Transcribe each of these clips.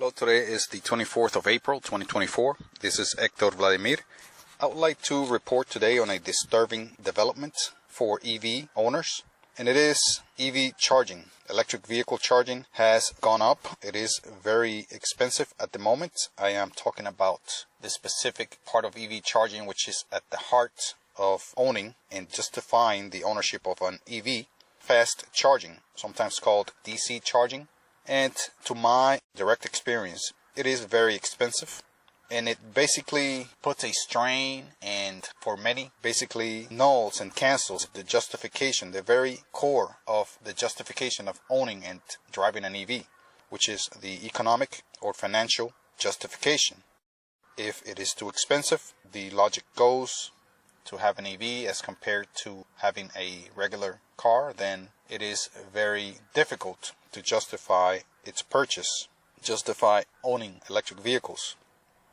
Hello, today is the 24th of April 2024. This is Hector Vladimir. I would like to report today on a disturbing development for EV owners, and it is EV charging. Electric vehicle charging has gone up. It is very expensive at the moment. I am talking about the specific part of EV charging which is at the heart of owning and justifying the ownership of an EV, fast charging, sometimes called DC charging. And to my direct experience, it is very expensive, and it basically puts a strain and for many basically nulls and cancels the justification, the very core of the justification of owning and driving an EV, which is the economic or financial justification. If it is too expensive, the logic goes to have an EV as compared to having a regular car, then it is very difficult to justify its purchase, justify owning electric vehicles.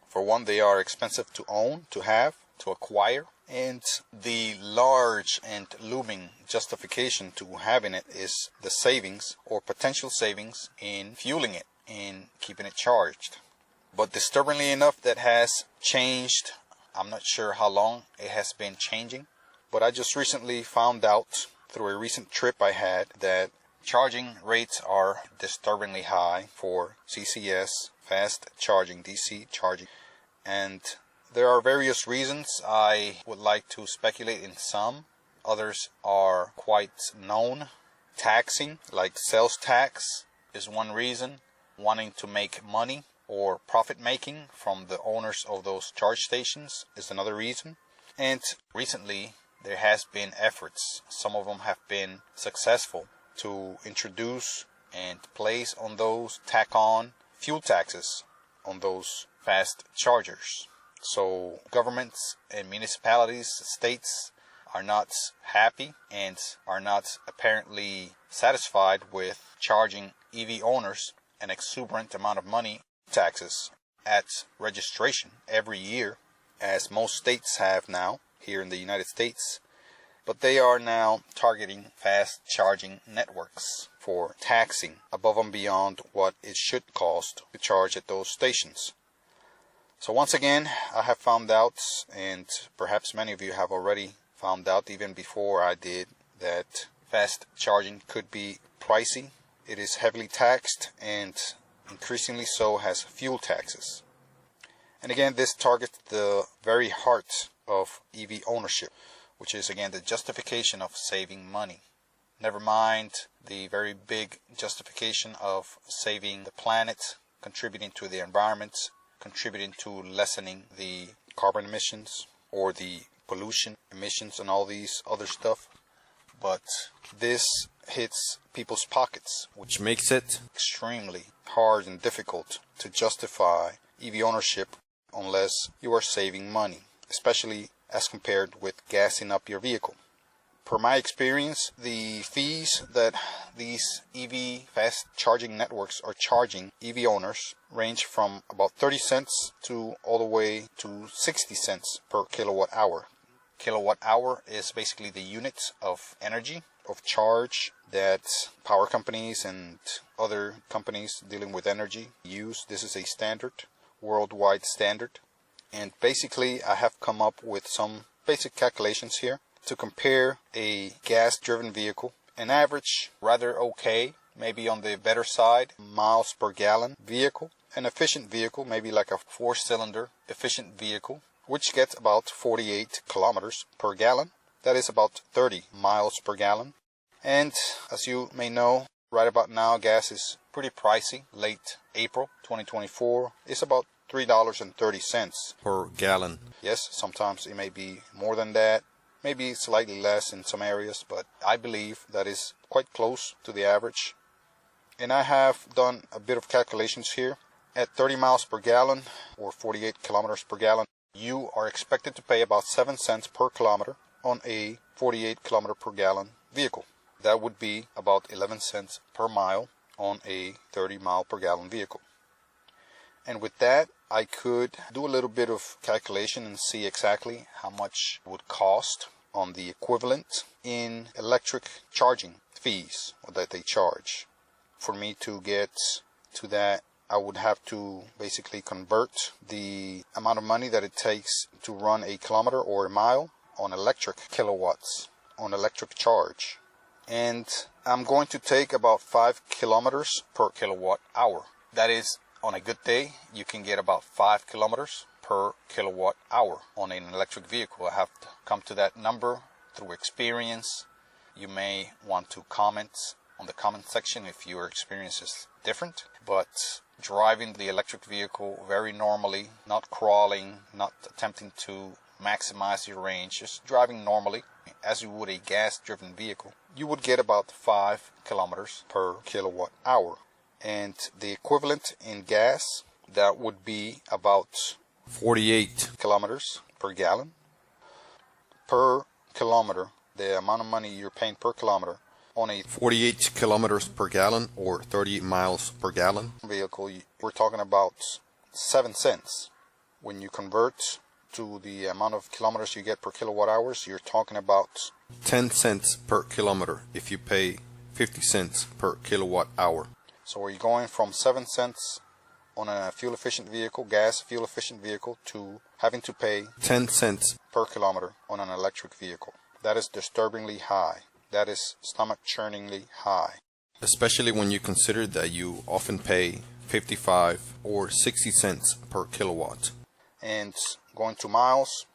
For one, they are expensive to own, to have, to acquire, and the large and looming justification to having it is the savings or potential savings in fueling it, in keeping it charged. But disturbingly enough, that has changed. I'm not sure how long it has been changing, but I just recently found out through a recent trip I had that charging rates are disturbingly high for CCS, fast charging, DC charging. And there are various reasons. I would like to speculate in some. Others are quite known. Taxing, like sales tax, is one reason. Wanting to make money or profit making from the owners of those charge stations is another reason. And recently there has been efforts, some of them have been successful, to introduce and place on those, tack on fuel taxes on those fast chargers. So governments and municipalities, states are not happy and are not apparently satisfied with charging EV owners an exuberant amount of money taxes at registration every year, as most states have now here in the United States. But they are now targeting fast charging networks for taxing above and beyond what it should cost to charge at those stations. So once again, I have found out, and perhaps many of you have already found out even before I did, that fast charging could be pricey. It is heavily taxed, and increasingly so has fuel taxes. And again, this targets the very heart of EV ownership, which is again the justification of saving money. Never mind the very big justification of saving the planet, contributing to the environment, contributing to lessening the carbon emissions or the pollution emissions and all these other stuff. But this hits people's pockets, which makes it extremely hard and difficult to justify EV ownership unless you are saving money, especially as compared with gassing up your vehicle. Per my experience, the fees that these EV fast charging networks are charging EV owners range from about 30 cents to all the way to 60 cents per kilowatt hour. Kilowatt hour is basically the unit of energy, of charge, that power companies and other companies dealing with energy use. This is a standard, worldwide standard. And basically I have come up with some basic calculations here to compare a gas-driven vehicle, an average, rather okay, maybe on the better side, miles per gallon vehicle, an efficient vehicle, maybe like a 4-cylinder efficient vehicle, which gets about 48 kilometers per gallon. That is about 30 miles per gallon. And as you may know, right about now gas is pretty pricey. Late April 2024 is about $3.30 per gallon. Yes, sometimes it may be more than that, maybe slightly less in some areas, but I believe that is quite close to the average. And I have done a bit of calculations here. At 30 miles per gallon or 48 kilometers per gallon, you are expected to pay about 7 cents per kilometer on a 48 kilometer per gallon vehicle. That would be about 11 cents per mile on a 30 mile per gallon vehicle. And with that, I could do a little bit of calculation and see exactly how much it would cost on the equivalent in electric charging fees that they charge for me to get to that I would have to basically convert the amount of money that it takes to run a kilometer or a mile on electric kilowatts, on electric charge. And I'm going to take about 5 kilometers per kilowatt hour. That is, on a good day, you can get about 5 kilometers per kilowatt hour on an electric vehicle. I have to come to that number through experience. You may want to comment on the comment section if your experience is different, but driving the electric vehicle very normally, not crawling, not attempting to maximize your range, just driving normally as you would a gas-driven vehicle, you would get about 5 kilometers per kilowatt hour. And the equivalent in gas, that would be about 48 kilometers per gallon. Per kilometer, the amount of money you're paying per kilometer on a 48 kilometers per gallon or 38 miles per gallon vehicle, we're talking about 7 cents. When you convert to the amount of kilometers you get per kilowatt hours, you're talking about 10 cents per kilometer if you pay 50 cents per kilowatt hour. So we're going from 7 cents on a fuel-efficient vehicle, gas fuel-efficient vehicle, to having to pay 10 cents per kilometer on an electric vehicle. That is disturbingly high. That is stomach-churningly high. Especially when you consider that you often pay 55 or 60 cents per kilowatt. And going to miles,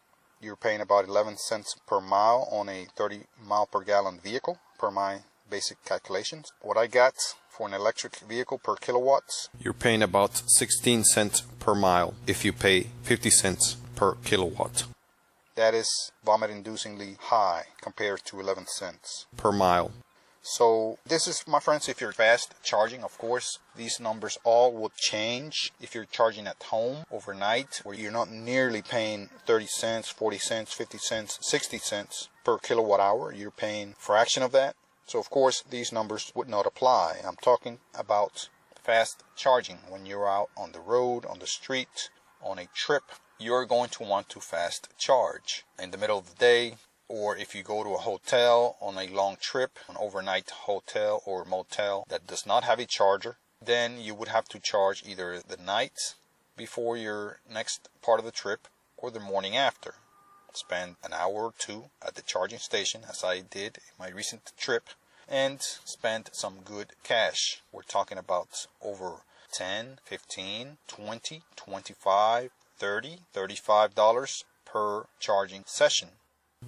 you're paying about 11 cents per mile on a 30 mile per gallon vehicle, per my basic calculations. What I got for an electric vehicle per kilowatts, you're paying about 16 cents per mile if you pay 50 cents per kilowatt. That is vomit-inducingly high compared to 11 cents per mile. So this is, my friends, if you're fast charging. Of course, these numbers all will change if you're charging at home overnight, where you're not nearly paying 30 cents, 40 cents, 50 cents, 60 cents per kilowatt hour. You're paying a fraction of that. So of course, these numbers would not apply. I'm talking about fast charging. When you're out on the road, on the street, on a trip, you're going to want to fast charge in the middle of the day. Or if you go to a hotel on a long trip, an overnight hotel or motel that does not have a charger, then you would have to charge either the night before your next part of the trip or the morning after. Spend an hour or two at the charging station, as I did in my recent trip, and spend some good cash. We're talking about over 10, 15, 20, 25, 30, $35 per charging session.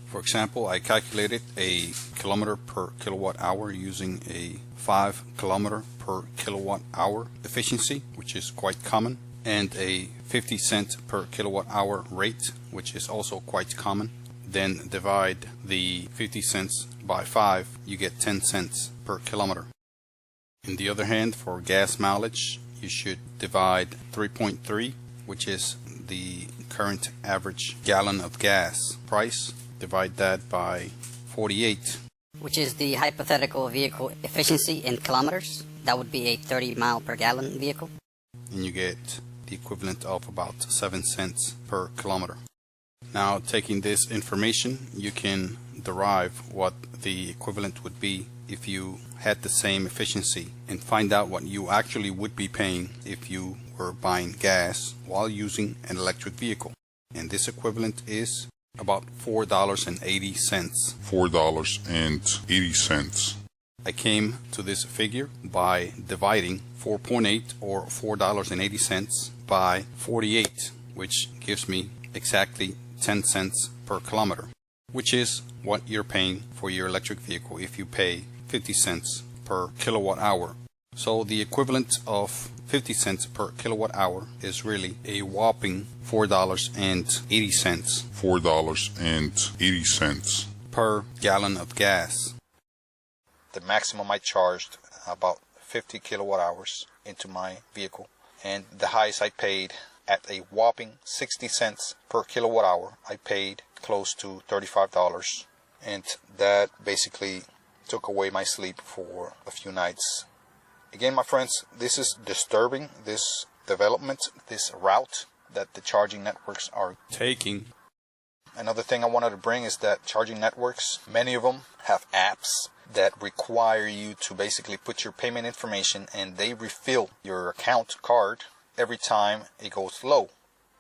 For example, I calculated a kilometer per kilowatt hour using a 5 kilometer per kilowatt hour efficiency, which is quite common, and a 50 cent per kilowatt hour rate, which is also quite common. Then divide the 50 cents by 5, you get 10 cents per kilometer. On the other hand, for gas mileage, you should divide 3.3, which is the current average gallon of gas price. Divide that by 48, which is the hypothetical vehicle efficiency in kilometers. That would be a 30 mile per gallon vehicle. And you get the equivalent of about 7 cents per kilometer. Now, taking this information, you can derive what the equivalent would be if you had the same efficiency, and find out what you actually would be paying if you were buying gas while using an electric vehicle. And this equivalent is about $4.80. $4.80. I came to this figure by dividing 4.8 or $4.80 by 48, which gives me exactly 10 cents per kilometer, which is what you're paying for your electric vehicle if you pay 50 cents per kilowatt hour. So the equivalent of 50 cents per kilowatt hour is really a whopping $4.80. $4.80 per gallon of gas. The maximum I charged about 50 kilowatt hours into my vehicle, and the highest I paid at a whopping 60 cents per kilowatt hour. I paid close to $35, and that basically took away my sleep for a few nights. Again, my friends, this is disturbing, this development, this route that the charging networks are taking. Another thing I wanted to bring is that charging networks, many of them have apps that require you to basically put your payment information, and they refill your account card every time it goes low.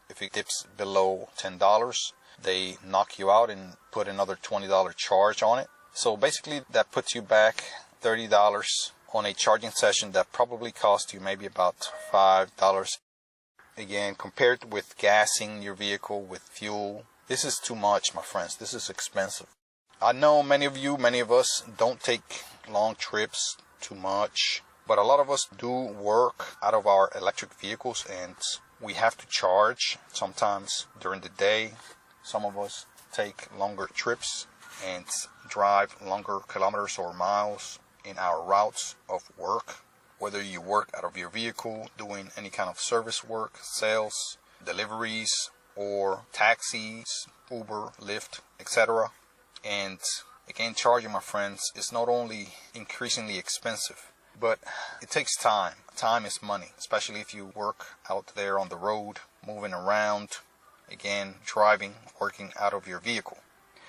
If it dips below $10, they knock you out and put another $20 charge on it. So basically that puts you back $30 on a charging session that probably cost you maybe about $5. Again, compared with gassing your vehicle with fuel, this is too much, my friends. This is expensive. I know many of us don't take long trips too much, but a lot of us do work out of our electric vehicles, and we have to charge sometimes during the day. Some of us take longer trips and drive longer kilometers or miles in our routes of work. Whether you work out of your vehicle doing any kind of service work, sales, deliveries, or taxis, Uber, Lyft, etc. And again, charging, my friends, is not only increasingly expensive, but it takes time. Time is money, especially if you work out there on the road, moving around, again, driving, working out of your vehicle.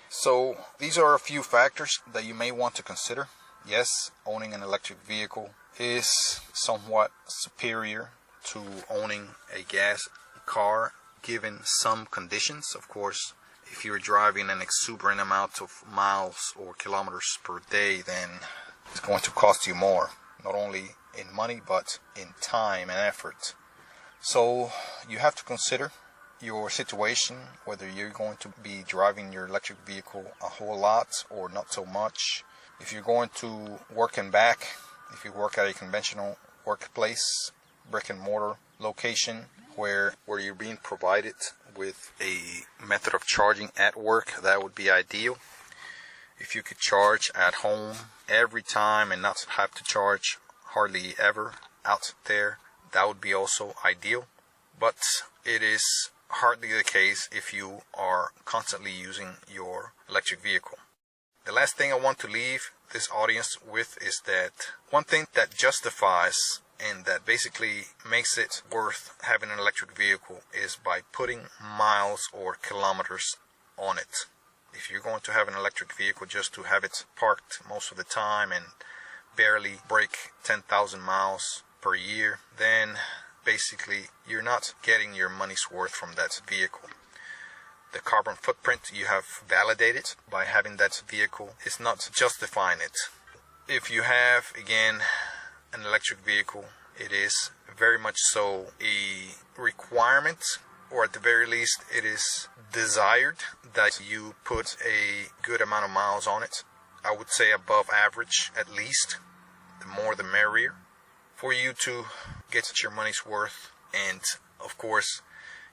So these are a few factors that you may want to consider. Yes, owning an electric vehicle is somewhat superior to owning a gas car, given some conditions. Of course, if you're driving an exuberant amount of miles or kilometers per day, then it's going to cost you more, not only in money, but in time and effort. So you have to consider your situation, whether you're going to be driving your electric vehicle a whole lot or not so much. If you're going to work and back, if you work at a conventional workplace, brick and mortar location, where you're being provided with a method of charging at work, that would be ideal. If you could charge at home every time and not have to charge hardly ever out there, that would be also ideal. But it is hardly the case if you are constantly using your electric vehicle. The last thing I want to leave this audience with is that one thing that justifies and that basically makes it worth having an electric vehicle is by putting miles or kilometers on it. If you're going to have an electric vehicle just to have it parked most of the time and barely break 10,000 miles per year, then basically you're not getting your money's worth from that vehicle. The carbon footprint you have validated by having that vehicle is not justifying it. If you have, again, an electric vehicle, it is very much so a requirement, or at the very least it is desired that you put a good amount of miles on it. I would say above average at least. The more the merrier, for you to get your money's worth. And of course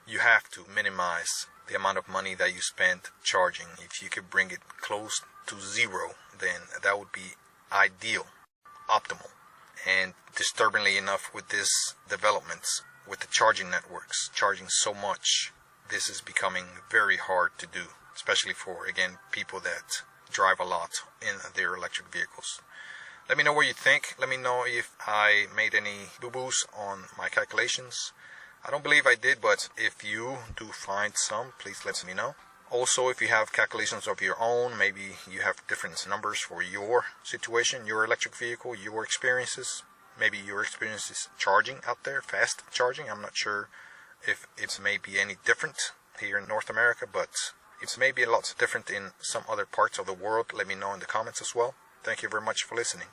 you have to minimize the amount of money that you spend charging. If you could bring it close to zero, then that would be ideal, optimal. And disturbingly enough, with this developments, with the charging networks charging so much, this is becoming very hard to do, especially for, again, people that drive a lot in their electric vehicles. Let me know what you think. Let me know if I made any boo-boos on my calculations. I don't believe I did, but if you do find some, please let me know. Also, if you have calculations of your own, maybe you have different numbers for your situation, your electric vehicle, your experiences. Maybe your experiences charging out there, fast charging. I'm not sure if it's maybe any different here in North America, but it's maybe a lot different in some other parts of the world. Let me know in the comments as well. Thank you very much for listening.